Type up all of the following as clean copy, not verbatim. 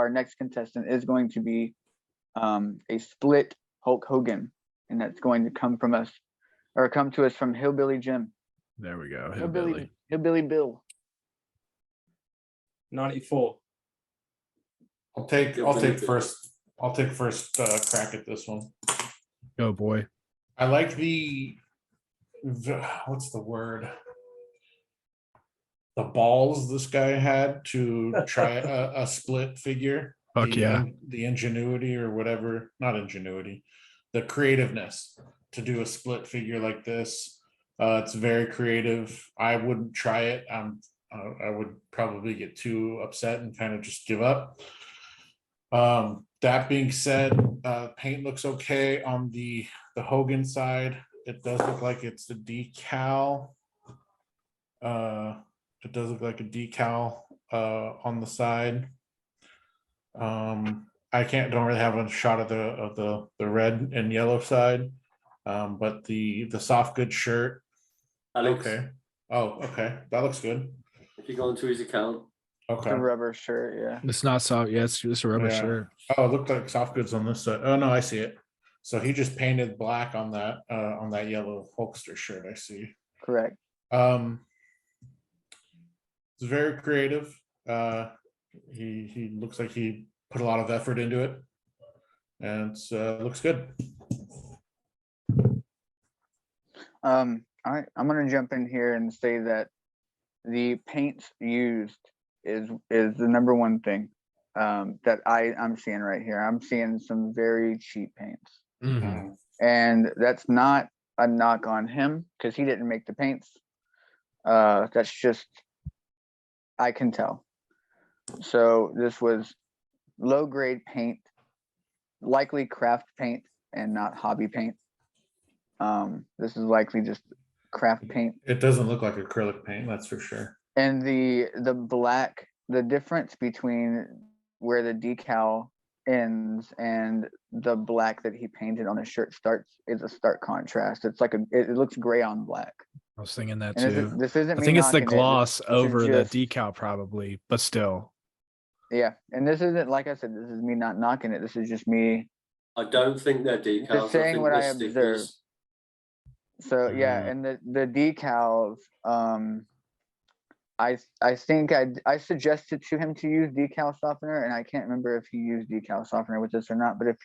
our next contestant is going to be a split Hulk Hogan, and that's going to come to us from Hillbilly Jim. There we go. Hillbilly Bill. 94. I'll take first crack at this one. Go, boy. I like the what's the word? The balls this guy had to try a split figure. Fuck yeah. The ingenuity or whatever, not ingenuity, the creativeness to do a split figure like this. It's very creative. I wouldn't try it. I would probably get too upset and kind of just give up. That being said, paint looks okay on the Hogan side. It does look like it's the decal. It does look like a decal on the side. I don't really have a shot of the red and yellow side, but the soft goods shirt. Alex, okay. Oh, okay. That looks good. if you go into his account, Okay. The rubber shirt, yeah. It's not soft. Yeah, it's just a rubber shirt. Oh, it looked like soft goods on this side. Oh no, I see it. So he just painted black on that yellow Hulkster shirt. I see. Correct. It's very creative. He looks like he put a lot of effort into it, and it looks good. All right, I'm gonna jump in here and say that the paints used is the number one thing that I'm seeing right here. I'm seeing some very cheap paints, and that's not a knock on him because he didn't make the paints. That's just, I can tell. So this was low grade paint, likely craft paint and not hobby paint. This is likely just craft paint. It doesn't look like acrylic paint, that's for sure. And the black, the difference between where the decal ends and the black that he painted on his shirt starts is a stark contrast. It's like it looks gray on black. I was thinking that And too. this isn't. I think it's the knocking gloss This over is the just- decal probably, but still. Yeah, and this isn't, like I said, this is me not knocking it. This is just me I don't think they're decals. just saying what I they're observed. stickers. So yeah, and the decals, I think I suggested to him to use decal softener, and I can't remember if he used decal softener with this or not. But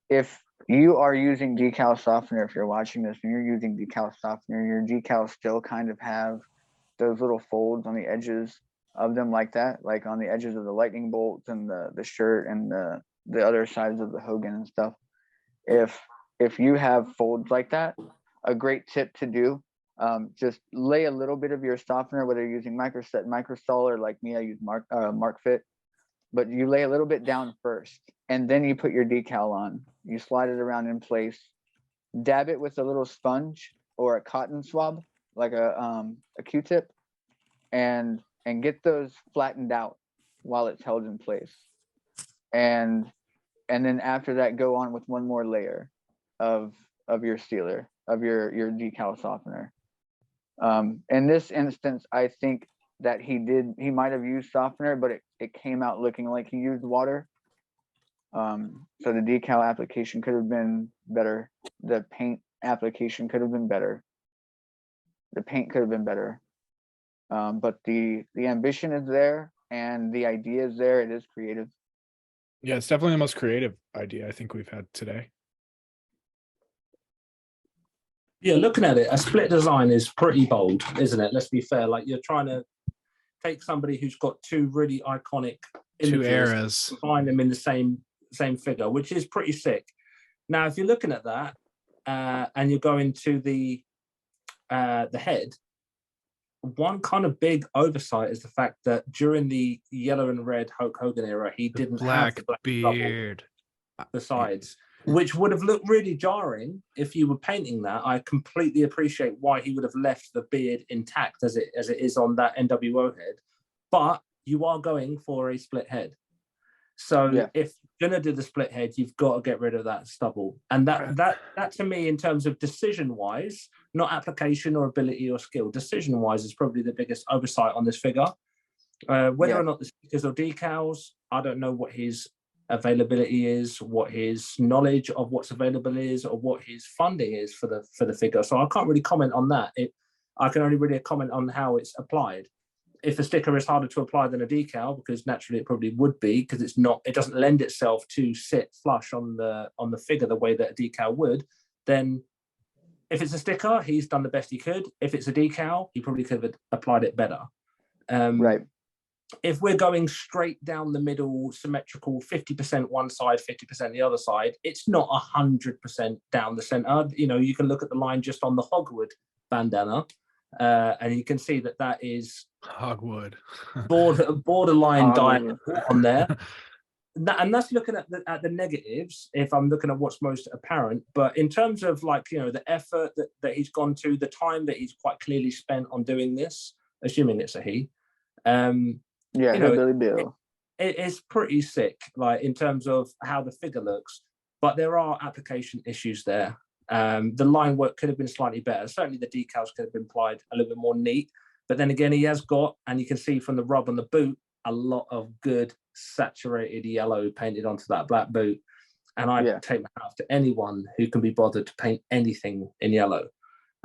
if you are using decal softener, if you're watching this and you're using decal softener, your decals still kind of have those little folds on the edges of them like that, like on the edges of the lightning bolts and the shirt and the other sides of the Hogan and stuff. If you have folds like that, a great tip to do, just lay a little bit of your softener, whether you're using Microset, Microstol, or like me, I use Mark Fit, but you lay a little bit down first, and then you put your decal on. You slide it around in place, dab it with a little sponge or a cotton swab, like a Q-tip, and get those flattened out while it's held in place. And then after that, go on with one more layer of your sealer, of your decal softener. In this instance, I think that he might have used softener, but it came out looking like he used water. So the decal application could have been better. The paint application could have been better. The paint could have been better. But the ambition is there and the idea is there. It is creative. Yeah, it's definitely the most creative idea I think we've had today. Yeah, looking at it, a split design is pretty bold, isn't it? Let's be fair. Like, you're trying to take somebody who's got two really iconic images, Two eras, combine them in the same figure, which is pretty sick. Now, if you're looking at that and you're going to the head, one kind of big oversight is the fact that during the yellow and red Hulk Hogan era, he didn't have the black beard, the sides, which would have looked really jarring if you were painting that. I completely appreciate why he would have left the beard intact as it is on that NWO head, but you are going for a split head. So yeah. If you're gonna do the split head, you've got to get rid of that stubble. And that to me, in terms of decision wise, not application or ability or skill, decision wise is probably the biggest oversight on this figure. Whether or not the stickers or decals, I don't know what his availability is, what his knowledge of what's available is, or what his funding is for the figure. So I can't really comment on that. I can only really comment on how it's applied. If a sticker is harder to apply than a decal, because naturally it probably would be, because it doesn't lend itself to sit flush on the figure the way that a decal would, then if it's a sticker, he's done the best he could. If it's a decal, he probably could have applied it better. Right. If we're going straight down the middle, symmetrical, 50% one side, 50% the other side, it's not 100% down the center. You know, you can look at the line just on the Hogwood bandana, and you can see that is Hogwood. borderline diagonal on there. And that's looking at the negatives, if I'm looking at what's most apparent. But in terms of, like, you know, the effort that he's gone to, the time that he's quite clearly spent on doing this, assuming it's a he, yeah, Billy Bill. It's pretty sick, like, in terms of how the figure looks. But there are application issues there. The line work could have been slightly better. Certainly the decals could have been applied a little bit more neat. But then again, he has got, and you can see from the rub on the boot, a lot of good saturated yellow painted onto that black boot. And I take my hat off to anyone who can be bothered to paint anything in yellow.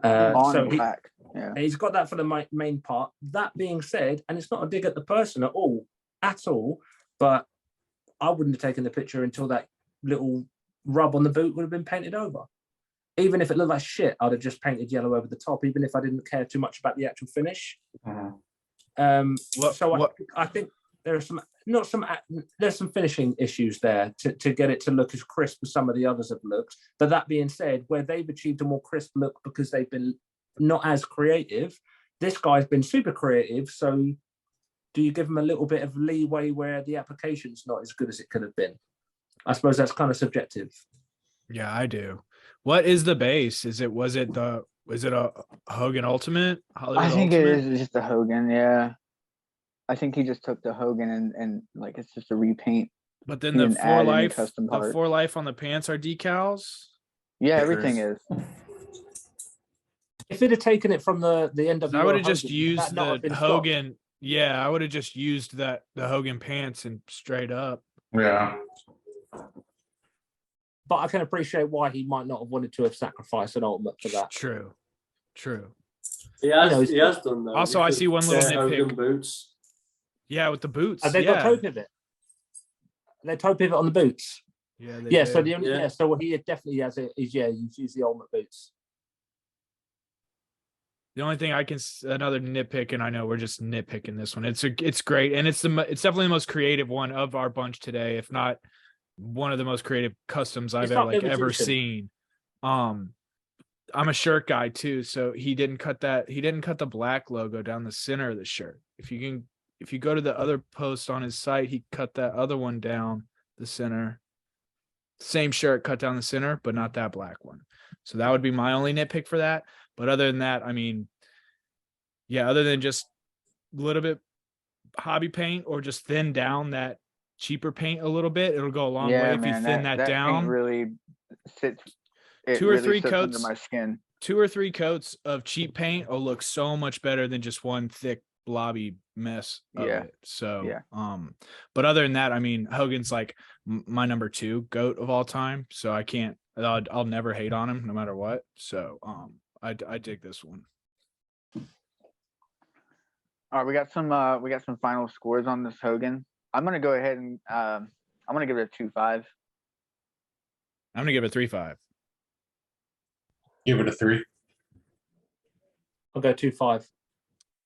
On black. He's got that for the main part. That being said, and it's not a dig at the person at all, but I wouldn't have taken the picture until that little rub on the boot would have been painted over. Even if it looked like shit, I'd have just painted yellow over the top, even if I didn't care too much about the actual finish. I think there's some finishing issues there to get it to look as crisp as some of the others have looked. But that being said, where they've achieved a more crisp look because they've been not as creative, this guy's been super creative. So do you give him a little bit of leeway where the application's not as good as it could have been? I suppose that's kind of subjective. Yeah, I do. What is the base? Is it a Hogan Ultimate? Hollywood I think Ultimate? it is just a Hogan, yeah. I think he just took the Hogan and like it's just a repaint. But then the 4 life on the pants are decals? Yeah, everything is. If it had taken it from the end of, I would have just used the Hogan. Yeah, I would have just used the Hogan pants and straight up. Yeah. But I can appreciate why he might not have wanted to have sacrificed an ultimate for that. True. He has done that. Also, I see one little nitpick. Hogan boots. Yeah, with the boots. Have they got toe pivot? They toe pivot on the boots. Yeah. Yeah. So so what he definitely has is he's used the ultimate boots. The only thing another nitpick, and I know we're just nitpicking this one. It's great, and it's definitely the most creative one of our bunch today, if not one of the most creative customs I've ever seen. I'm a shirt guy too, so he didn't cut the black logo down the center of the shirt. If you go to the other post on his site, he cut that other one down the center. Same shirt cut down the center, but not that black one. So that would be my only nitpick for that. But other than that, I mean, yeah, other than just a little bit hobby paint or just thin down that cheaper paint a little bit, it'll go a long way if you thin that down. Paint really sits. Two or three coats under my skin. 2 or 3 coats of cheap paint will look so much better than just one thick blobby mess of it. So but other than that, I mean, Hogan's like my number 2 GOAT of all time, so I'll never hate on him no matter what. So I dig this one. All right, we got some final scores on this Hogan. I'm gonna go ahead and I'm gonna give it a 2.5. I'm gonna give it a 3.5. Give it a 3. I'll go 2.5.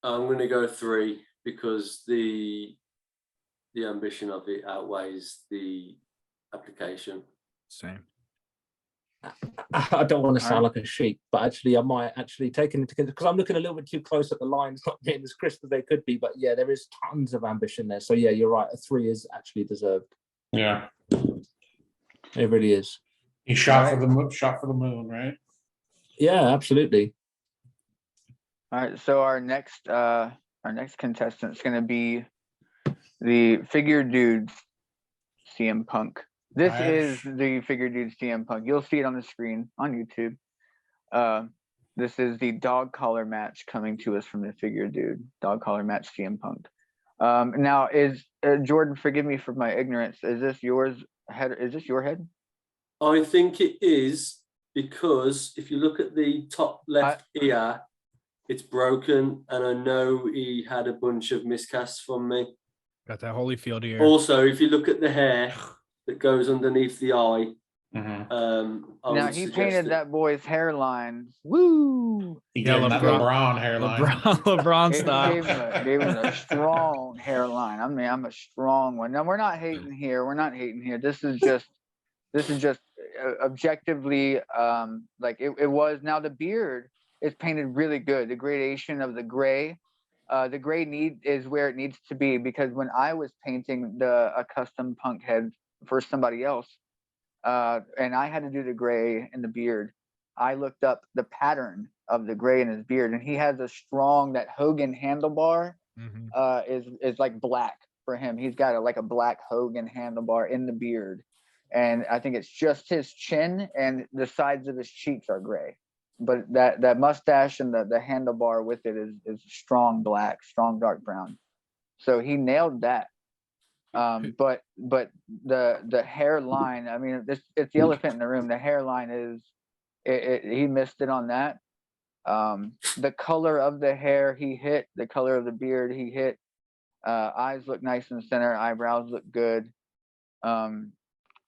I'm going to go 3 because the ambition of it outweighs the application. Same. I don't want to sound like a sheep, but actually I might actually take it into consideration because I'm looking a little bit too close at the lines, not being as crisp as they could be. But yeah, there is tons of ambition there. So yeah, you're right. A 3 is actually deserved. Yeah, it really is. He shot for the moon, right? Yeah, absolutely. All right, so our next contestant is going to be the Figure Dudes CM Punk. This is the Figure Dudes CM Punk. You'll see it on the screen on YouTube. This is the dog collar match coming to us from the Figure Dude dog collar match CM Punk. Now is Jordan, forgive me for my ignorance. Is this yours head? Is this your head? I think it is, because if you look at the top left ear, it's broken, and I know he had a bunch of miscasts from me. Got that Holyfield here. Also, if you look at the hair that goes underneath the eye, Now he painted that boy's hairline. Woo! He gave him that LeBron hairline. LeBron style. Gave him a strong hairline. I mean, I'm a strong one. Now we're not hating here. We're not hating here. This is just objectively like it was. Now the beard is painted really good. The gradation of the gray is where it needs to be, because when I was painting a custom punk head for somebody else, and I had to do the gray in the beard, I looked up the pattern of the gray in his beard, and he has a strong, that Hogan handlebar is like black for him. He's got like a black Hogan handlebar in the beard, and I think it's just his chin and the sides of his cheeks are gray, but that mustache and the handlebar with it is strong black, strong dark brown. So he nailed that. But the hairline, I mean, it's the elephant in the room. The hairline is he missed it on that. The color of the hair he hit, the color of the beard he hit. Eyes look nice in the center, eyebrows look good.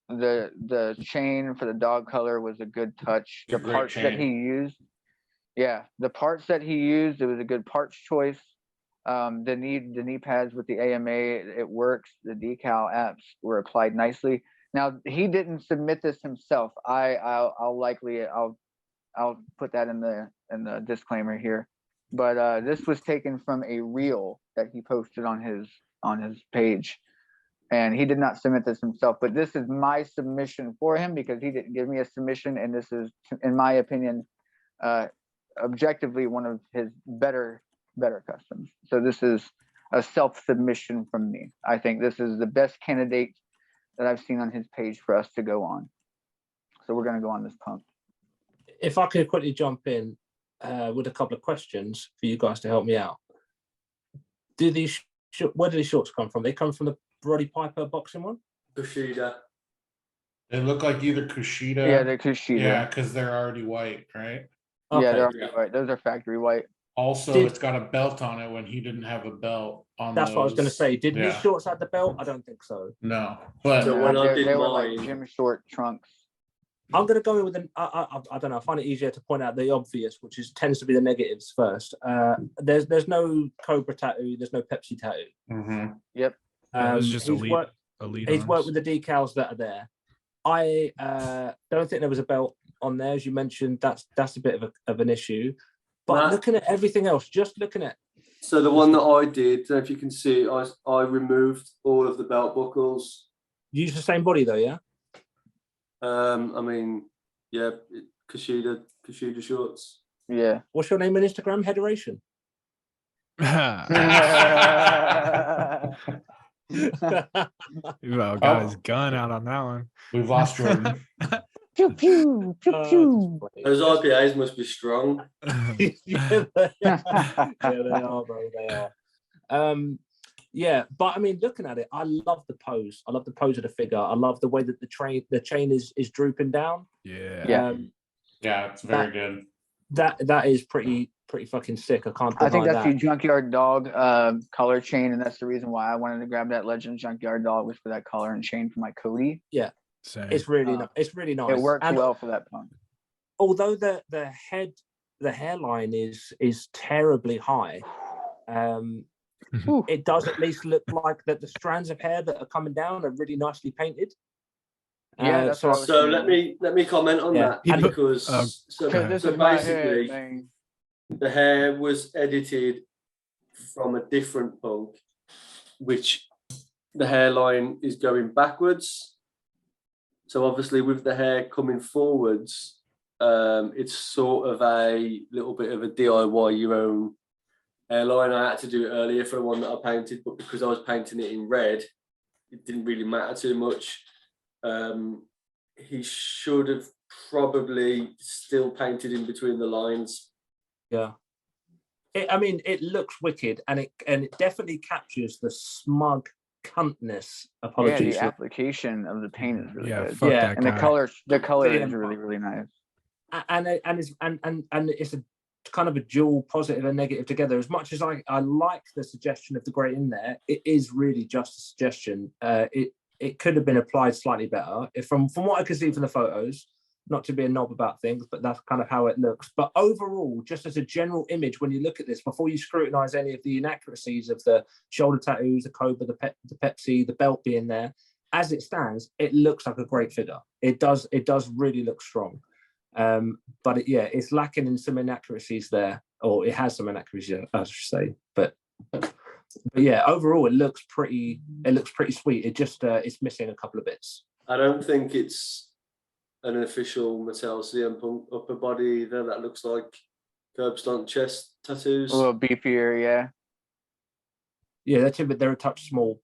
The chain for the dog color was a good touch. The parts that he used, the parts that he used, it was a good parts choice. The knee pads with the AMA, it works. The decal apps were applied nicely. Now he didn't submit this himself. I'll put that in the disclaimer here. But this was taken from a reel that he posted on his page, and he did not submit this himself. But this is my submission for him, because he didn't give me a submission, and this is, in my opinion, objectively one of his better customs. So this is a self-submission from me. I think this is the best candidate that I've seen on his page for us to go on. So we're going to go on this pump. If I could quickly jump in with a couple of questions for you guys to help me out. Where do these shorts come from? They come from the Roddy Piper boxing one? Kushida. They look like either Kushida. Yeah, they're Kushida. Yeah, because they're already white, right? Okay. Yeah, they're already white. Those are factory white. Also, it's got a belt on it when he didn't have a belt on. That's what I was going to say. Did his his shorts have the belt? I don't think so. No, but So when I did they were mine, like gym short trunks. I'm going to go in with I don't know. I find it easier to point out the obvious, which tends to be the negatives first. There's no Cobra tattoo. There's no Pepsi tattoo. Yep. It's just he's worked with the decals that are there. I don't think there was a belt on there, as you mentioned. That's a bit of an issue. But looking at everything else, just looking at. So the one that I did, if you can see, I removed all of the belt buckles. Use the same body though, yeah. I mean, yeah, Kushida shorts. Yeah. What's your name on Instagram? Headeration. Well, got his gun out on that one. We've lost Jordan. Pew pew pew pew. Those IPAs must be strong. Yeah, they are, bro. They are. Yeah, but I mean, looking at it, I love the pose. I love the pose of the figure. I love the way that the chain is drooping down. Yeah. Yeah, it's very good. That is pretty fucking sick. I can't deny I think that's that. the Junkyard Dog collar chain, and that's the reason why I wanted to grab that Legend Junkyard Dog, was for that collar and chain for my Cody. Yeah. Same. It's really nice. It works well for that punk. Although the hairline is terribly high, it does at least look like that the strands of hair that are coming down are really nicely painted. Yeah, so let me comment on that, because basically the hair was edited from a different punk, which the hairline is going backwards. So obviously with the hair coming forwards, it's sort of a little bit of a DIY your own hairline. I had to do it earlier for the one that I painted, but because I was painting it in red, it didn't really matter too much. He should have probably still painted in between the lines. Yeah. I mean, it looks wicked, and it definitely captures the smug cuntness. Yeah, Apologies. the application of the paint is really good. Fuck Yeah. that And the guy. color is Damn. really, really nice. And it's a kind of a dual positive and negative together. As much as I like the suggestion of the grey in there, it is really just a suggestion. It could have been applied slightly better. From what I can see from the photos, not to be a knob about things, but that's kind of how it looks. But overall, just as a general image, when you look at this, before you scrutinize any of the inaccuracies of the shoulder tattoos, the Cobra, the Pepsi, the belt being there, as it stands, it looks like a great figure. It does really look strong. But it's lacking in some inaccuracies there, or it has some inaccuracies, I should say. But yeah, overall, it looks pretty sweet. It just it's missing a couple of bits. I don't think it's an official Mattel CM Punk upper body either. That looks like curb stunt chest tattoos. A little beefier, yeah. Yeah, they're a touch small.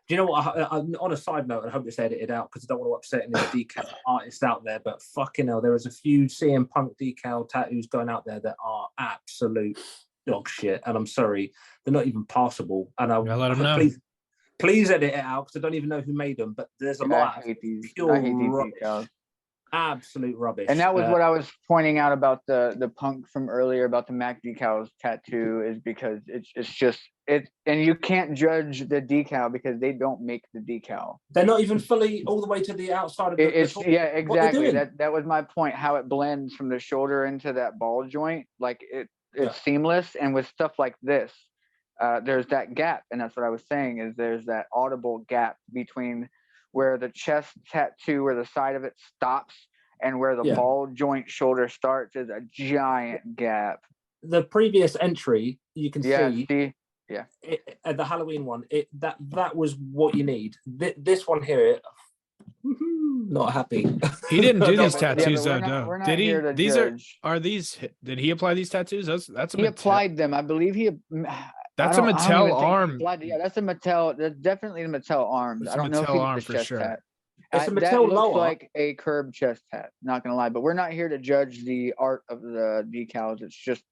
Do you know what? On a side note, I hope it's edited out because I don't want to upset any of the decal artists out there. But fucking hell, there is a few CM Punk decal tattoos going out there that are absolute dog shit. And I'm sorry, they're not even passable. And I let them know. Please edit it out because I don't even know who made them. But there's a lot of pure rubbish. Decals. Absolute rubbish. And that was what I was pointing out about the Punk from earlier about the Mac decals tattoo, is because it's just it, and you can't judge the decal because they don't make the decal. They're not even fully all the way to the outside of the yeah, exactly. That was my point. How it blends from the shoulder into that ball joint, like it's seamless. And with stuff like this, there's that gap, and that's what I was saying. Is there's that audible gap between where the chest tattoo, where the side of it stops, and where the ball joint shoulder starts is a giant gap. The previous entry, you can see at the Halloween one, that was what you need. This one here, not happy. He didn't do these tattoos though. We're not did he? Here to these judge. are these? Did he apply these tattoos? That's he applied them. I believe he. That's a Mattel arm. Yeah, that's a Mattel. That's definitely the Mattel arm. I don't know if he did the chest tat. It's a Mattel that looks lower. like a curb chest tat. Not gonna lie, but we're not here to judge the art of the decals. It's just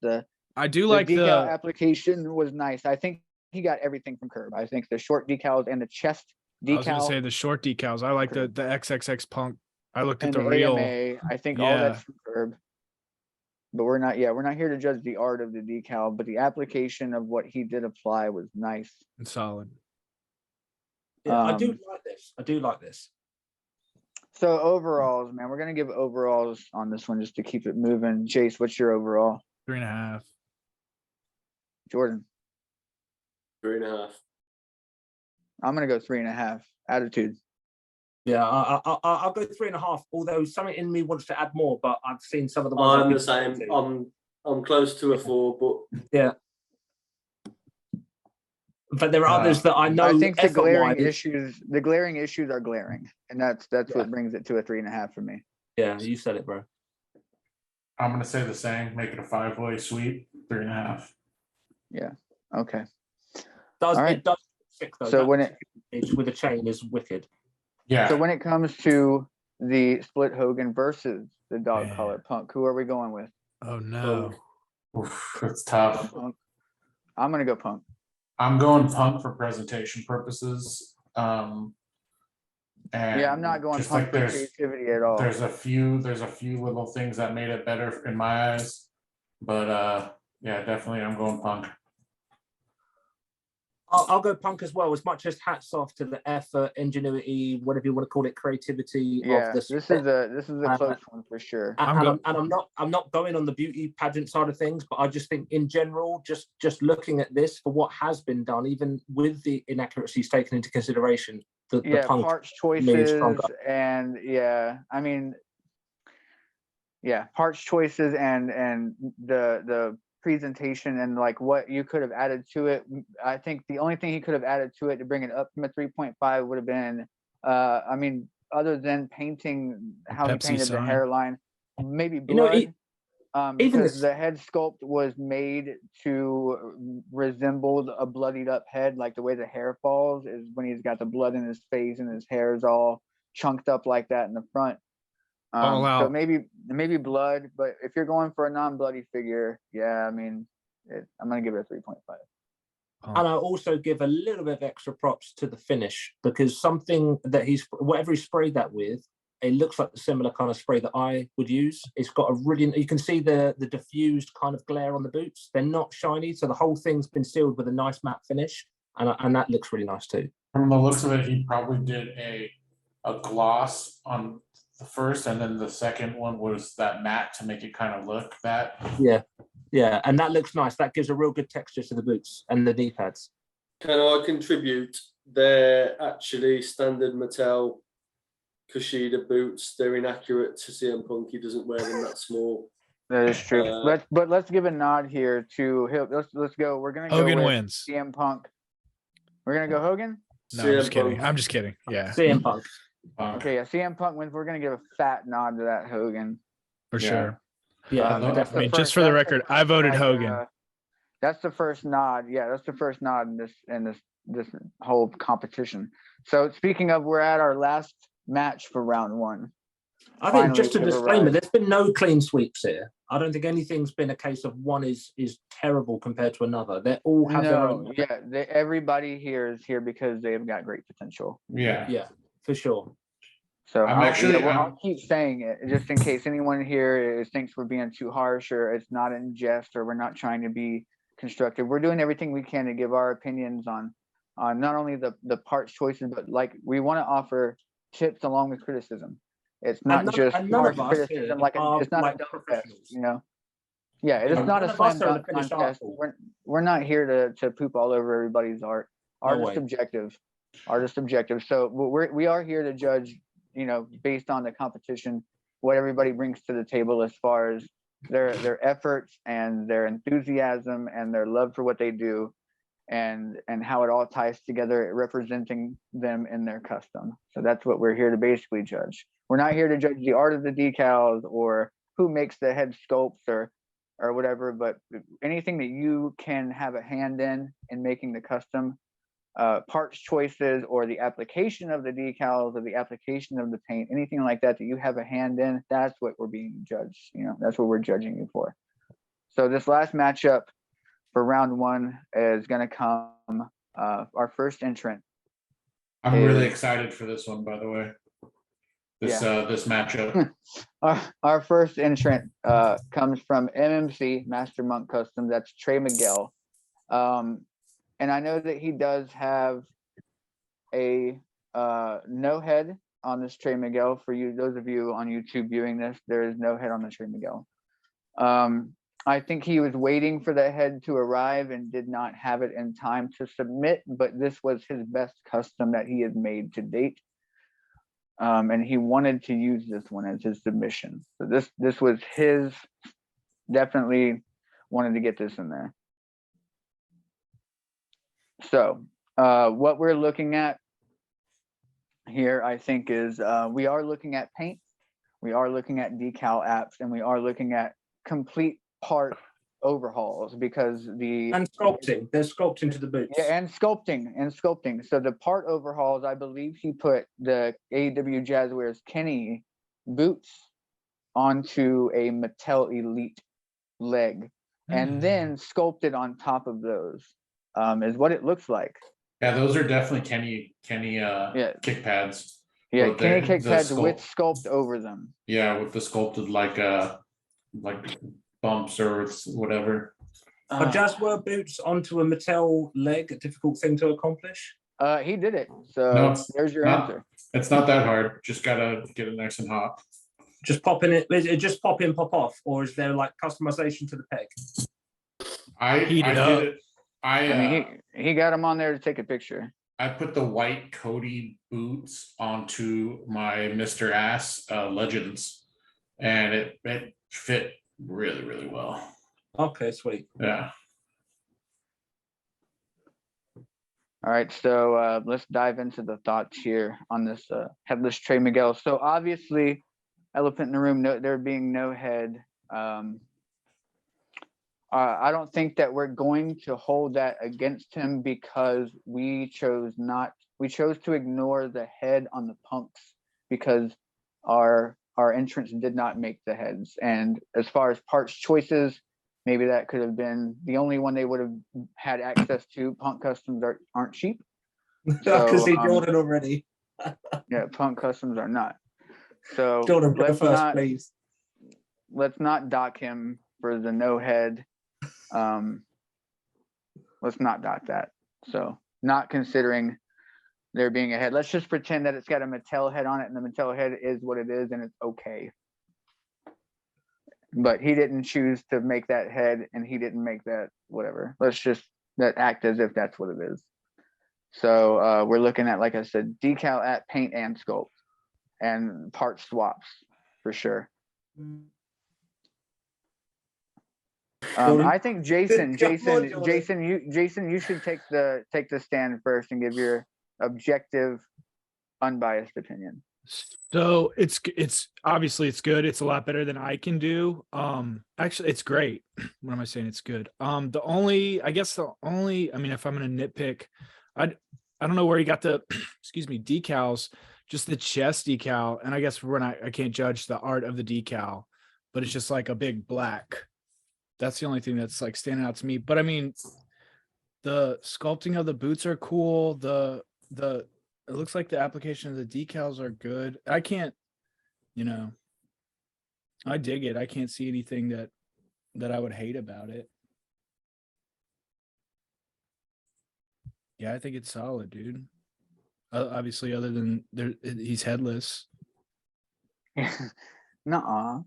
I do like the decal application was nice. I think he got everything from Curb. I think the short decals and the chest decal. I was gonna say the short decals. I like the XXX Punk. I looked at the and real. AMA, I think all that's from Curb. But we're not here to judge the art of the decal, but the application of what he did apply was nice and solid. Yeah, I do like this. So overalls, man, we're gonna give overalls on this one just to keep it moving. Chase, what's your overall? 3.5. Jordan? 3.5. I'm gonna go 3.5. Attitude. Yeah, I'll go 3.5. Although something in me wants to add more, but I've seen some of the ones. I'm the same. I'm close to a 4, but yeah. But there are others that I know. I think the glaring issues are glaring, and that's what brings it to a 3.5 for me. Yeah, you said it, bro. I'm gonna say the same. Make it a 5-way sweep. 3.5. Yeah. Okay. It does sick though. So when it's with a chain is wicked. Yeah. So when it comes to the split Hogan versus the dog collar Punk, who are we going with? Oh no. It's tough. I'm gonna go Punk. I'm going Punk for presentation purposes. And I'm not going Punk for creativity at all. There's a few little things that made it better in my eyes, but definitely I'm going Punk. I'll go Punk as well. As much as hats off to the effort, ingenuity, whatever you want to call it, creativity of this. This is a close one for sure. I'm not going on the beauty pageant side of things, but I just think in general, just looking at this for what has been done, even with the inaccuracies taken into consideration, the Punk parts choices and parts choices and the presentation and like what you could have added to it. I think the only thing he could have added to it to bring it up from a 3.5 would have been other than painting how he painted the hairline, maybe blood. Because the head sculpt was made to resemble a bloodied up head, like the way the hair falls is when he's got the blood in his face and his hair is all chunked up like that in the front. All So out. maybe blood, but if you're going for a non-bloody figure, yeah, I mean, I'm gonna give it a 3.5. And I also give a little bit of extra props to the finish, because something that whatever he sprayed that with, it looks like the similar kind of spray that I would use. It's got a really, you can see the diffused kind of glare on the boots. They're not shiny, so the whole thing's been sealed with a nice matte finish, and that looks really nice too. From the looks of it, he probably did a gloss on the first, and then the second one was that matte to make it kind of look that. Yeah, and that looks nice. That gives a real good texture to the boots and the knee pads. Can I contribute? They're actually standard Mattel Kushida boots. They're inaccurate to CM Punk. He doesn't wear them that small. That is true. Let's give a nod here to let's go. We're gonna Hogan go with wins. CM Punk. We're gonna go Hogan. No, I'm just kidding. I'm just kidding. Yeah. CM Punk. Okay, yeah, CM Punk wins. We're gonna give a fat nod to that Hogan. For sure. Yeah, that's I mean, the just first- for the that's record, first, I voted like, Hogan. That's the first nod. Yeah, that's the first nod in this whole competition. So speaking of, we're at our last match for round one. I think Finally, just a we've disclaimer, arrived. there's been no clean sweeps here. I don't think anything's been a case of one is terrible compared to another. They all have their own. Yeah, everybody here is here because they've got great potential. Yeah, for sure. So I'm I'll keep saying it just in case anyone here thinks we're being too harsh or it's not in jest or we're not trying to be constructive. We're doing everything we can to give our opinions on not only the parts choices, but like we want to offer tips along with criticism. It's not just harsh criticism. It's not a dumb fest, you know. Yeah, it's not a slam dunk contest. We're not here to poop all over everybody's art. Art is subjective. Art is subjective. So we are here to judge, you know, based on the competition, what everybody brings to the table as far as their efforts and their enthusiasm and their love for what they do, and how it all ties together, representing them in their custom. So that's what we're here to basically judge. We're not here to judge the art of the decals or who makes the head sculpts or whatever, but anything that you can have a hand in making the custom parts choices or the application of the decals or the application of the paint, anything like that you have a hand in, that's what we're being judged. You know, that's what we're judging you for. So this last matchup for round one is going to come our first entrant. I'm really excited for this one, by the way. This matchup. Our first entrant comes from MMC Master Monk Custom. That's Trey Miguel. And I know that he does have a no head on this Trey Miguel. For you, those of you on YouTube viewing this, there is no head on the Trey Miguel. I think he was waiting for the head to arrive and did not have it in time to submit, but this was his best custom that he has made to date. And he wanted to use this one as his submission. So this was his, definitely wanted to get this in there. So what we're looking at here, I think, is we are looking at paint, we are looking at decal apps, and we are looking at complete part overhauls because and sculpting. There's sculpting to the boots. Yeah, and sculpting. So the part overhauls, I believe he put the AEW Jazzwares Kenny boots onto a Mattel Elite leg and then sculpted on top of those. Is what it looks like. Yeah, those are definitely Kenny kick pads. Yeah, Kenny kick pads with sculpt over them. Yeah, with the sculpted like bumps or whatever. Are Jazzware boots onto a Mattel leg a difficult thing to accomplish? He did it. So there's your answer. It's not that hard. Just gotta get it nice and hot. Just pop in it. Is it just pop in, pop off, or is there like customization to the peg? I did it. I mean, he got him on there to take a picture. I put the white Cody boots onto my Mr. Ass Legends, and it fit really, really well. Okay, sweet. Yeah. All right, so let's dive into the thoughts here on this headless Trey Miguel. So obviously, elephant in the room, there being no head. I don't think that we're going to hold that against him because we chose to ignore the head on the punks because our our entrants did not make the heads. And as far as parts choices, maybe that could have been the only one they would have had access to. Punk Customs aren't cheap. Because he Jordan already. Yeah, Punk Customs are not. So Jordan, go first, please. Let's not dock him for the no head. Let's not dock that. So not considering there being a head. Let's just pretend that it's got a Mattel head on it, and the Mattel head is what it is, and it's okay. But he didn't choose to make that head, and he didn't make that whatever. Let's just act as if that's what it is. So we're looking at, like I said, decal at paint and sculpt, and part swaps for sure. I think Jason, you should take the stand first and give your objective, unbiased opinion. So it's obviously it's good. It's a lot better than I can do. Actually, it's great. What am I saying? It's good. I mean, if I'm gonna nitpick, I don't know where you got the decals, just the chest decal, and I guess I can't judge the art of the decal, but it's just like a big black. That's the only thing that's like standing out to me. But I mean, the sculpting of the boots are cool. It looks like the application of the decals are good. I can't, I dig it. I can't see anything that I would hate about it. Yeah, I think it's solid, dude. Obviously, other than he's headless. Nuh-uh.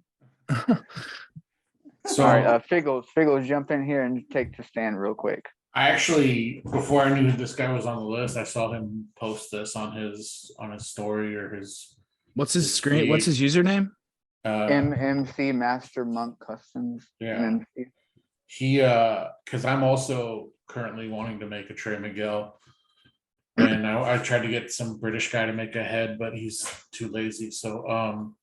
So, all right, Figgles, jump in here and take the stand real quick. I actually, before I knew this guy was on the list, I saw him post this on his story or his. What's his screen? Feed. What's his username? MMC Master Monk Customs. Yeah. MMC. He because I'm also currently wanting to make a Trey Miguel, and I tried to get some British guy to make a head, but he's too lazy. So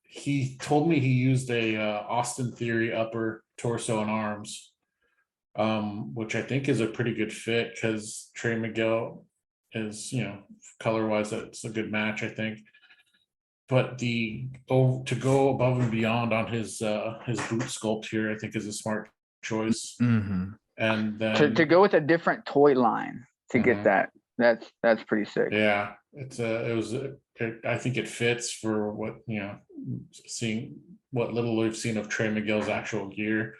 he told me he used a Austin Theory upper, torso, and arms, which I think is a pretty good fit because Trey Miguel is, color wise, that's a good match, I think. But to go above and beyond on his boot sculpt here, I think is a smart choice. Mm-hmm. And then to go with a different toy line to get that. That's pretty sick. Yeah, I think it fits for what seeing what little we've seen of Trey Miguel's actual gear.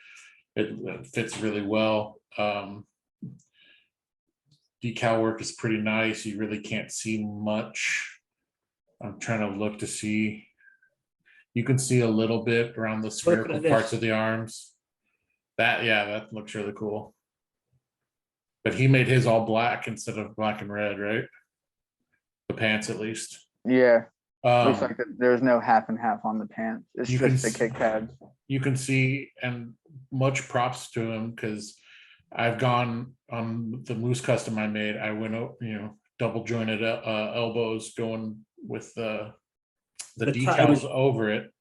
It fits really well. Decal work is pretty nice. You really can't see much. I'm trying to look to see. You can see a little bit around the spherical parts of the arms. That looks really cool. But he made his all black instead of black and red, right? The pants, at least. Yeah. Looks like there's no half and half on the pants. It's just the kick pads. You can see, and much props to him because I've gone on the Moose custom I made. I went, double jointed elbows going with the decals over it.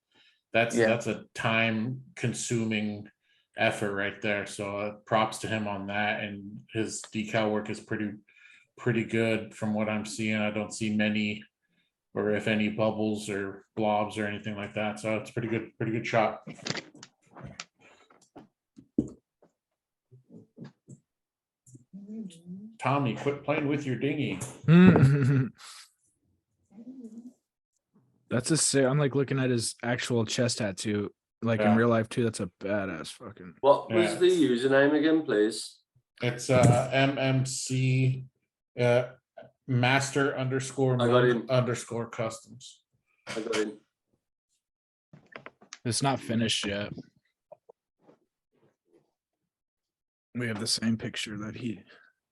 That's a time consuming effort right there. So props to him on that, and his decal work is pretty good from what I'm seeing. I don't see many, or if any, bubbles or blobs or anything like that. So it's pretty good shot. Tommy, quit playing with your dinghy. That's I'm like looking at his actual chest tattoo. Like in real life too, that's a badass fucking. What was the username again, please? It's MMC Master _ Customs. I got him. It's not finished yet. We have the same picture that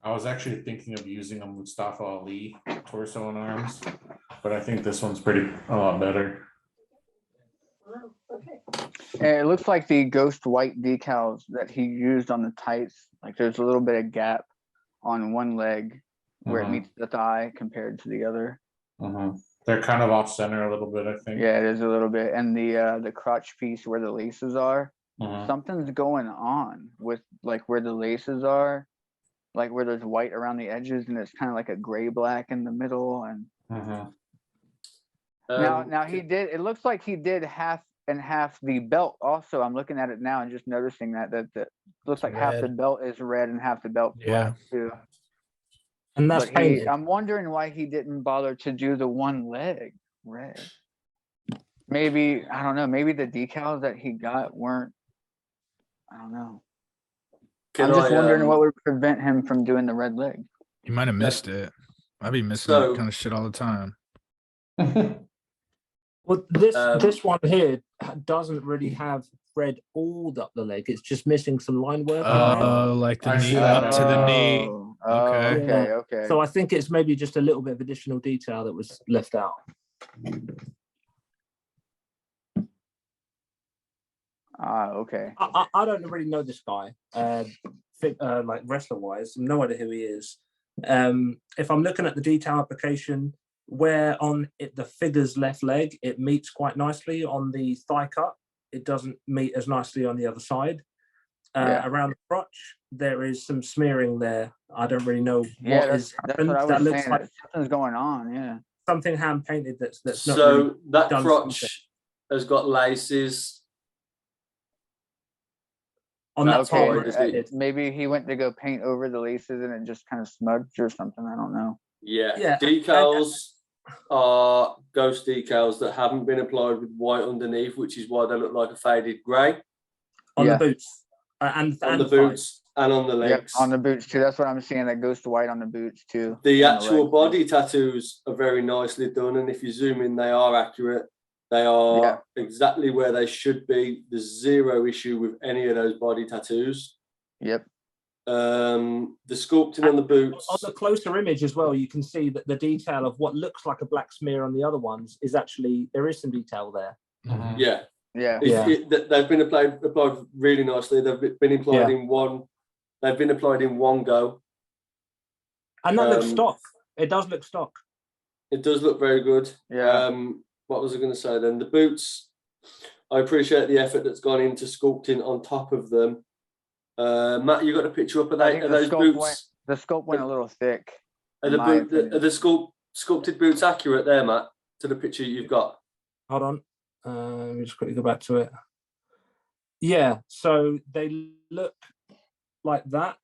I was actually thinking of using a Mustafa Ali torso and arms, but I think this one's a lot better. And it looks like the ghost white decals that he used on the tights, like there's a little bit of gap on one leg where it meets the thigh compared to the other. They're kind of off center a little bit, I think. Yeah, it is a little bit. And the crotch piece where the laces are, something's going on with like where the laces are. like where there's white around the edges and it's kind of like a gray black in the middle. And now he did. It looks like he did half and half the belt. Also, I'm looking at it now and just noticing that looks like half the belt is red and half the belt black too. And that's painted. I'm wondering why he didn't bother to do the one leg red. Maybe, I don't know, maybe the decals that he got weren't, I don't know. I'm just wondering what would prevent him from doing the red leg. You might have missed it. I'd be missing that kind of shit all the time. Well, this one here doesn't really have red all up the leg. It's just missing some line work. Oh, like the knee up to the knee. Okay. Okay. So I think it's maybe just a little bit of additional detail that was left out. Okay. I don't really know this guy, like wrestler-wise. No idea who he is. If I'm looking at the detail application, where on the figure's left leg, it meets quite nicely on the thigh cut. It doesn't meet as nicely on the other side. Around the crotch, there is some smearing there. I don't really know what is happened. That's what I was that looks saying. like something's going on. Yeah. something hand painted. That's not. So really that done crotch something. has got laces. On that part where it's painted. Maybe he went to go paint over the laces and it just kind of smudged or something. I don't know. Yeah. Decals are ghost decals that haven't been applied with white underneath, which is why they look like a faded grey. On the boots. And the boots and on the legs. On the boots too. That's what I'm seeing. That goes to white on the boots too. The actual body tattoos are very nicely done, and if you zoom in, they are accurate. They are exactly where they should be. There's zero issue with any of those body tattoos. Yep. The sculpting on the boots. On the closer image as well, you can see that the detail of what looks like a black smear on the other ones is actually, there is some detail there. Yeah. They've been applied really nicely. They've been applied in one. They've been applied in one go. And that looks stock. It does look stock. It does look very good. Yeah. What was I going to say then? The boots. I appreciate the effort that's gone into sculpting on top of them. Matt, you got a picture up of those boots? The sculpt went a little thick. Are the sculpted boots accurate there, Matt, to the picture you've got? Hold on. Let me just quickly go back to it. Yeah, so they look like that.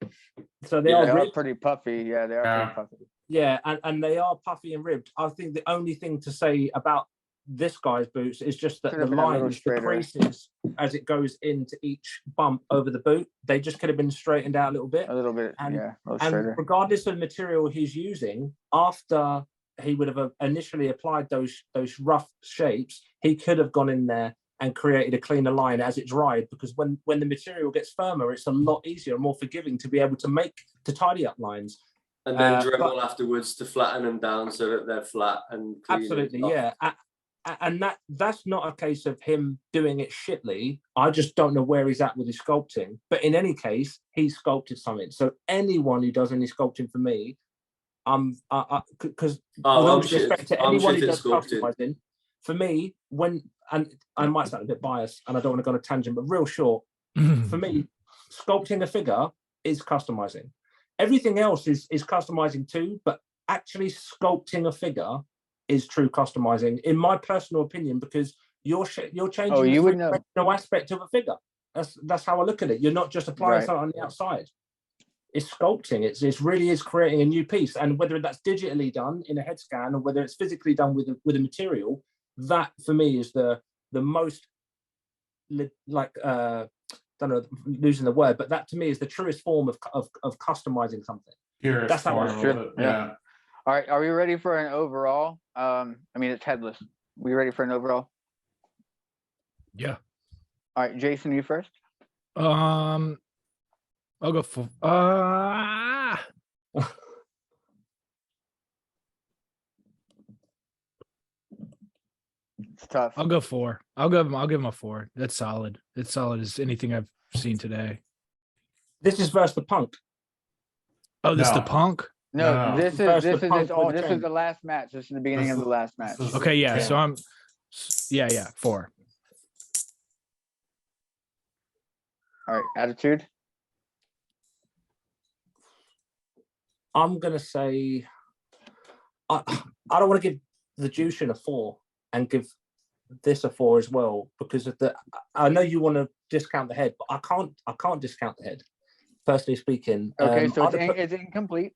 So they are pretty puffy. Yeah, they are pretty puffy. Yeah, and they are puffy and ribbed. I think the only thing to say about this guy's boots is just that the lines, the creases, as it goes into each bump over the boot, they just could have been straightened out a little bit. A little bit, and straighter. Regardless of the material he's using, after he would have initially applied those rough shapes, he could have gone in there and created a cleaner line as it dried, because when the material gets firmer, it's a lot easier and more forgiving to be able to tidy up lines. And then Dremel afterwards to flatten them down so that they're flat and clean. Absolutely, yeah. And that's not a case of him doing it shitly. I just don't know where he's at with his sculpting. But in any case, he sculpted something. So anyone who does any sculpting for me, because with respect to anyone who does customizing, for me, and I might sound a bit biased and I don't want to go on a tangent, but real short, for me, sculpting a figure is customizing. Everything else is customizing too, but actually sculpting a figure is true customizing, in my personal opinion, because you're changing the aspect of a figure. That's how I look at it. You're not just applying something on the outside. It's sculpting. It really is creating a new piece, and whether that's digitally done in a head scan or whether it's physically done with a material, that for me is the most don't know, losing the word, but that to me is the truest form of customizing something. That's how I look at it. Yeah. All right, are we ready for an overall? I mean, it's headless. We ready for an overall? Yeah. All right, Jason, you first. I'll go for It's tough. I'll go 4. I'll give him a 4. That's solid. It's solid as anything I've seen today. This is versus the Punk. Oh, this is the Punk? No, this is the last match. This is the beginning of the last match. Okay, yeah. So I'm 4. All right, Attitude. I'm gonna say I don't want to give the Jushin a 4 and give this a 4 as well, because of I know you want to discount the head, but I can't discount the head. Personally speaking. Okay, so it's incomplete.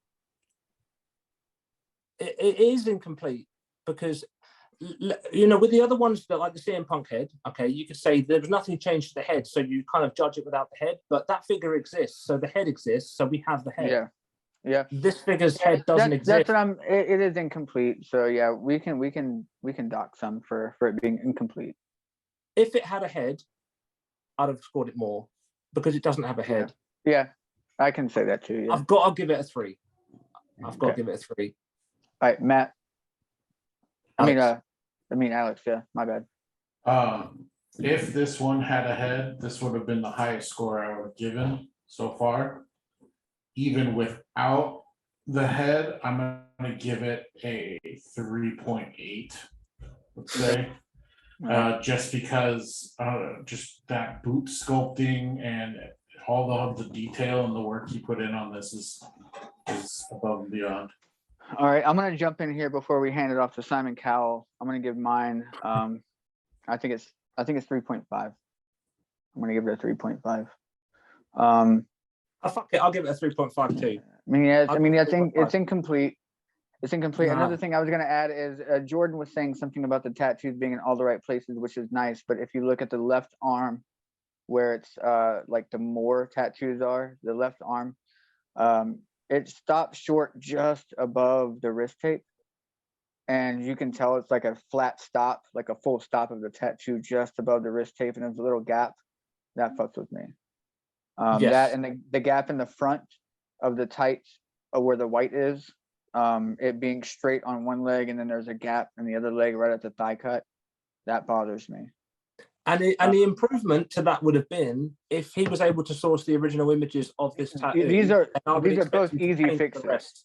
It is incomplete because, you know, with the other ones that like the CM Punk head, okay, you could say there was nothing changed to the head, so you kind of judge it without the head. But that figure exists, so the head exists, so we have the head. Yeah. This figure's head doesn't exist. That's what it is incomplete. So yeah, we can dock some for it being incomplete. If it had a head, I'd have scored it more because it doesn't have a head. Yeah, I can say that too. Yeah. I've got to give it a 3. I've got to give it a 3. All right, Matt. Alex. I mean Alex. Yeah, my bad. If this one had a head, this would have been the highest score I would have given so far. Even without the head, I'm gonna give it a 3.8. Let's say, just because just that boot sculpting and all the detail and the work you put in on this is above and beyond. All right, I'm gonna jump in here before we hand it off to Simon Cowell. I'm gonna give mine. I think it's 3.5. I'm gonna give it a 3.5. Fuck it, I'll give it a 3.5 too. I think it's incomplete. It's incomplete. Nah. Another thing I was gonna add is Jordan was saying something about the tattoos being in all the right places, which is nice. But if you look at the left arm, where it's like the more tattoos are, the left arm, it stops short just above the wrist tape. And you can tell it's like a flat stop, like a full stop of the tattoo just above the wrist tape, and there's a little gap. That fucks with me. Yes. That and the gap in the front of the tights where the white is, it being straight on one leg and then there's a gap in the other leg right at the thigh cut. That bothers me. And the improvement to that would have been if he was able to source the original images of this tattoo. These are both easy fixes.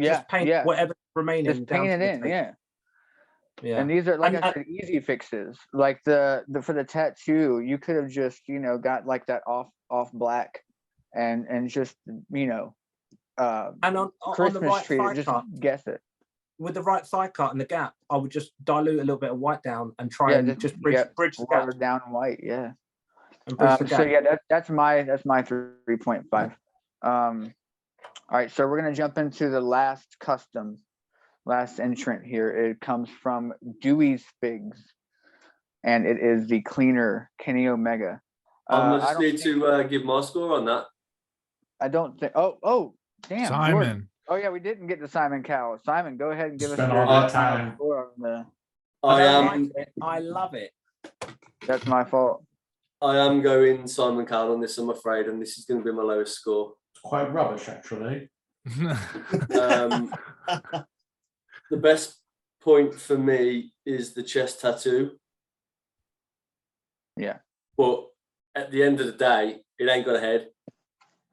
Just paint whatever remaining. Just paint it in, yeah. And these are, like I said, easy fixes. Like the for the tattoo, you could have just, you know, got like that off black and just, you know, and on Christmas the right tree, thigh just cut, guess it. with the right thigh cut and the gap, I would just dilute a little bit of white down and try and just bridge the gap. Down white, yeah. And bridge the gap. So yeah, that's my 3.5. All right, so we're gonna jump into the last entrant here. It comes from Dewey's Figs, and it is the cleaner Kenny Omega. I just need to give my score on that. I don't think. Oh, damn, Simon. Jordan. Oh yeah, we didn't get to Simon Cowell. Simon, go ahead and give us Spent your all that time. score on the. I love it. That's my fault. I am going Simon Cowell on this, I'm afraid, and this is going to be my lowest score. It's quite rubbish, actually. The best point for me is the chest tattoo. Yeah. But at the end of the day, it ain't got a head.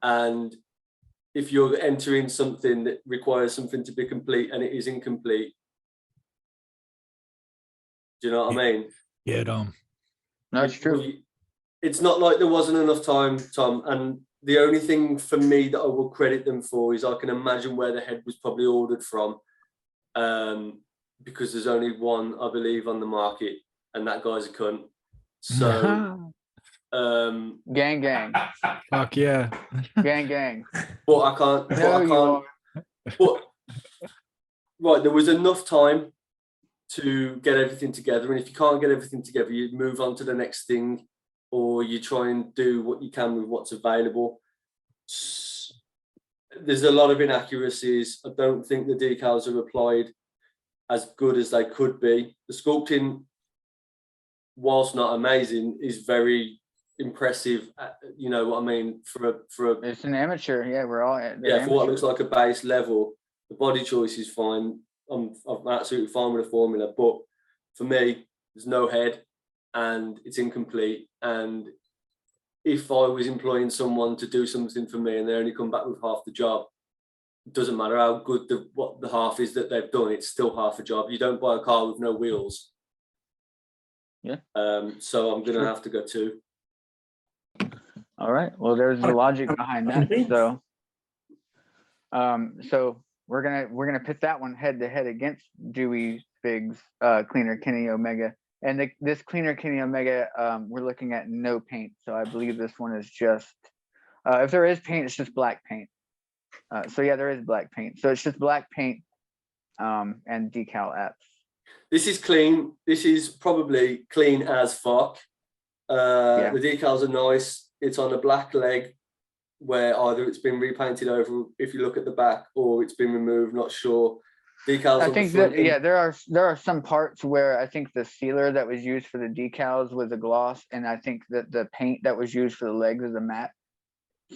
And if you're entering something that requires something to be complete and it is incomplete, do you know what I mean? Yeah, No, it's true. It's not like there wasn't enough time, Tom. And the only thing for me that I will credit them for is I can imagine where the head was probably ordered from, because there's only one, I believe, on the market, and that guy's a cunt. So, gang. Fuck yeah. Gang. But I can't. But right, there was enough time to get everything together, and if you can't get everything together, you move on to the next thing, or you try and do what you can with what's available. There's a lot of inaccuracies. I don't think the decals are applied as good as they could be. The sculpting, whilst not amazing, is very impressive. You know what I mean? For a It's an amateur. Yeah, we're all for what looks like a base level. The body choice is fine. I'm absolutely fine with the formula, but for me, there's no head and it's incomplete. And if I was employing someone to do something for me and they only come back with half the job, it doesn't matter how good what the half is that they've done, it's still half a job. You don't buy a car with no wheels. Yeah. So I'm going to have to go 2. All right. Well, there's the logic behind that. So So we're gonna pit that one head to head against Dewey Figs Cleaner Kenny Omega. And this Cleaner Kenny Omega, we're looking at no paint. So I believe this one is just, if there is paint, it's just black paint. So yeah, there is black paint. So it's just black paint and decal apps. This is clean. This is probably clean as fuck. Yeah. The decals are nice. It's on a black leg where either it's been repainted over, if you look at the back, or it's been removed, not sure. Decals I on think the front. that, yeah, there are some parts where I think the sealer that was used for the decals was a gloss, and I think that the paint that was used for the legs is a matte.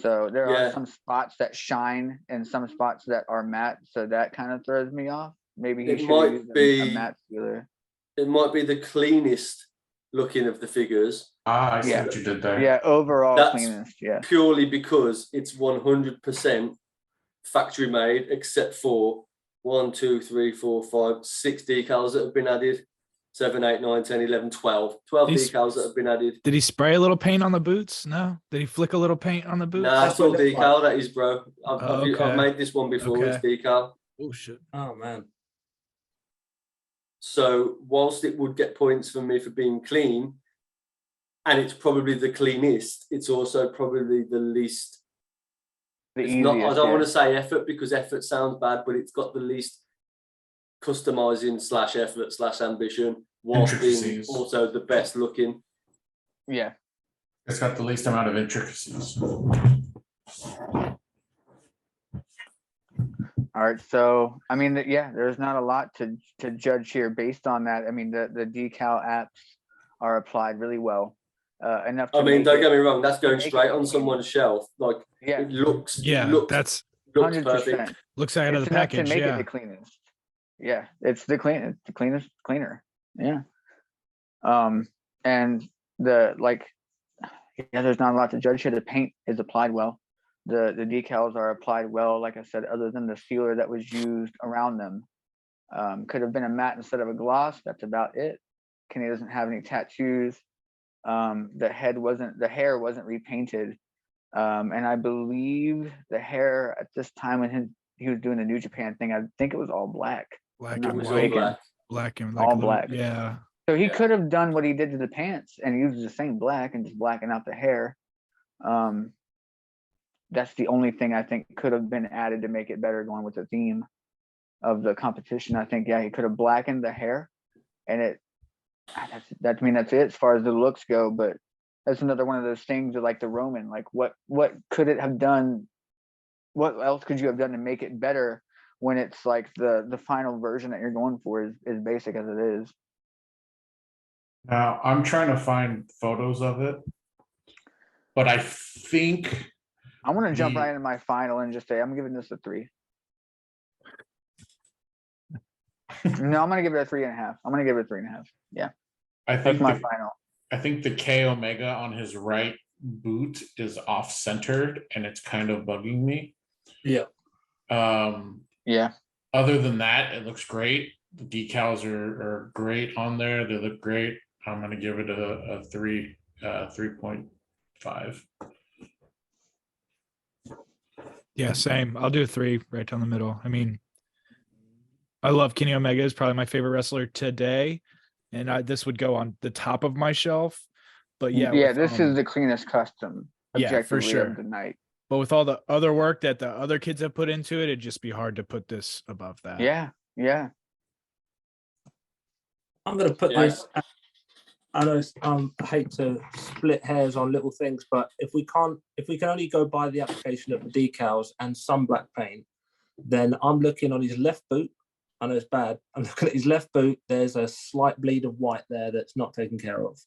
So there Yeah. are some spots that shine and some spots that are matte, so that kind of throws me off. Maybe he It should might use be- a matte sealer. It might be the cleanest looking of the figures, I see Yeah. what you did there. Yeah, overall That's- cleanest. Yeah, purely because it's 100% factory made, except for 1, 2, 3, 4, 5, 6 decals that have been added. 7, 8, 9, 10, 11, 12. 12 These- decals that have been added. Did he spray a little paint on the boots? No. Did he flick a little paint on the boots? Nah, it's all decal, that is, bro. I've Okay. made this one before, it's decal. Oh shit. Oh man. So whilst it would get points for me for being clean, and it's probably the cleanest, it's also probably the least. the It's not, I easiest, don't yeah. want to say effort because effort sounds bad, but it's got the least customizing / effort / ambition, whilst being Intricacies. also the best looking. Yeah. It's got the least amount of intricacies. All right, so I mean, yeah, there's not a lot to judge here based on that. I mean, the decal apps are applied really well. Enough. I mean, don't get me wrong, that's going make straight it on clean. someone's shelf. Like, Yeah, it looks, Yeah, that's looks perfect. 100%. looks out of It's the enough to package. make it Yeah. the cleanest. Yeah, it's the cleanest cleaner. Yeah. And there's not a lot to judge here. The paint is applied well. The decals are applied well. Like I said, other than the sealer that was used around them, could have been a matte instead of a gloss. That's about it. Kenny doesn't have any tattoos. The hair wasn't repainted. And I believe the hair at this time when he was doing the New Japan thing, I think it was all black. Black Not and It was white. all black. Black and All like a little- black. Yeah. So he Yeah. could have done what he did to the pants and used the same black and just blacken out the hair. That's the only thing I think could have been added to make it better going with the theme of the competition. I think, yeah, he could have blackened the hair and that's it as far as the looks go. But that's another one of those things that, like the Roman, like what could it have done? What else could you have done to make it better when it's like the final version that you're going for is basic as it is? Now I'm trying to find photos of it, but I think I want to jump The- right into my final and just say I'm giving this a 3. No, I'm gonna give it a 3.5. I'm gonna give it a 3.5. Yeah, I that's think my the, final. I think the K Omega on his right boot is off centered and it's kind of bugging me. Yeah. Yeah, Other than that, it looks great. The decals are great on there. They look great. I'm gonna give it a 3.5. Yeah, same. I'll do a 3 right down the middle. I mean, I love Kenny Omega. Is probably my favorite wrestler today, and this would go on the top of my shelf. But yeah, yeah. with, This is the cleanest custom, yeah, for objectively, sure. of the night. But with all the other work that the other kids have put into it, it'd just be hard to put this above that. Yeah, yeah. I'm going to put Yeah. this. I know I hate to split hairs on little things, but if we can only go by the application of the decals and some black paint, then I'm looking on his left boot. I know it's bad. I'm looking at his left boot. There's a slight bleed of white there that's not taken care of,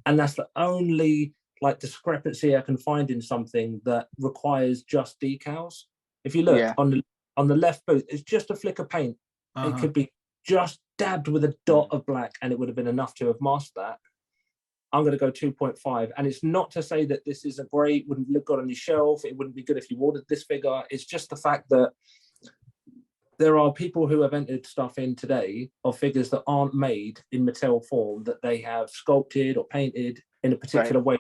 and that's the only like discrepancy I can find in something that requires just decals. If you look Yeah. on the left boot, it's just a flick of paint. It Uh-huh. could be just dabbed with a dot of black and it would have been enough to have masked that. I'm going to go 2.5. And it's not to say that this isn't great, wouldn't look good on your shelf. It wouldn't be good if you ordered this figure. It's just the fact that there are people who have entered stuff in today of figures that aren't made in Mattel form, that they have sculpted or painted in a particular way.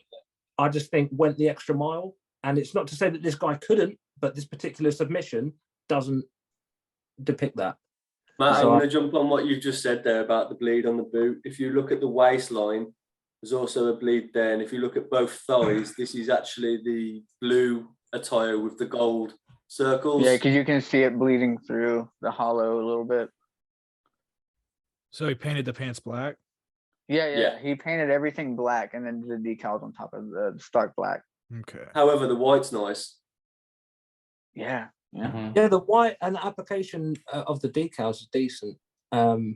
I just think went the extra mile. And it's not to say that this guy couldn't, but this particular submission doesn't depict that. Matt, So I'm going to jump on what you've just said there about the bleed on the boot. If you look at the waistline, there's also a bleed there. And if you look at both thighs, this is actually the blue attire with the gold circles. Yeah, because you can see it bleeding through the hollow a little bit. So he painted the pants black. Yeah. He painted everything black and then the decals on top of the stark black. Okay. However, the white's nice. Yeah. Yeah, the white and the application of the decals is decent. But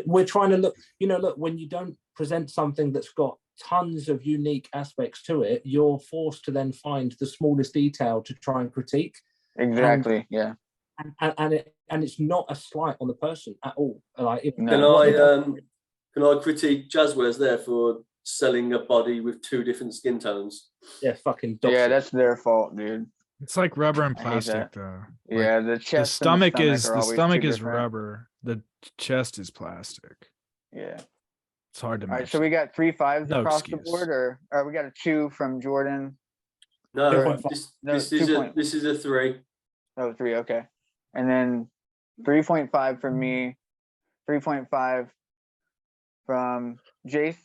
we're trying to look. Look, when you don't present something that's got tons of unique aspects to it, you're forced to then find the smallest detail to try and critique. Exactly. Yeah. And it's not a slight on the person at all. Like, Can I critique Jazzwares there for selling a body with 2 different skin tones? Yeah, fucking. Yeah, that's their fault, dude. It's like rubber and I hate plastic, that. though. Yeah, the chest. and The always stomach two is different. rubber. The chest is plastic. Yeah. It's hard to. All right, so we got 3 5s No across excuse. the board, or we got a 2 from Jordan. No, 2.5. this is a 3. Oh, 3. Okay, and then 3.5 from me, 3.5 from Jace.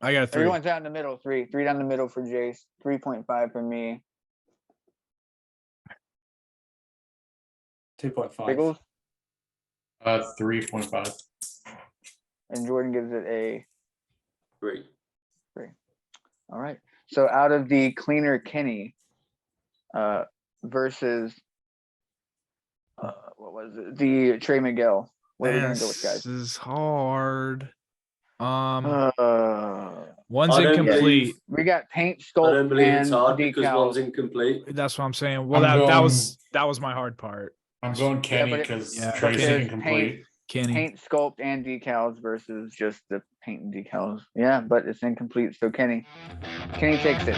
I got a 3. Everyone's out in the middle. 3 down the middle for Jace. 3.5 for me. 2.5. Biggles, 3.5. and Jordan gives it a 3. 3. All right. So out of the cleaner Kenny versus what was it? The Trey Miguel. What are we gonna go with, guys? This is hard. One's I don't incomplete. We got paint, I sculpt, don't believe it's and hard because decals. one's incomplete. That's what I'm saying. Well, I'm that going- was my hard part. I'm going Kenny but it- because Yeah, Trey's Kenny. incomplete. Kenny. Paint, sculpt, and decals versus just the paint and decals. Yeah, but it's incomplete. So Kenny takes it.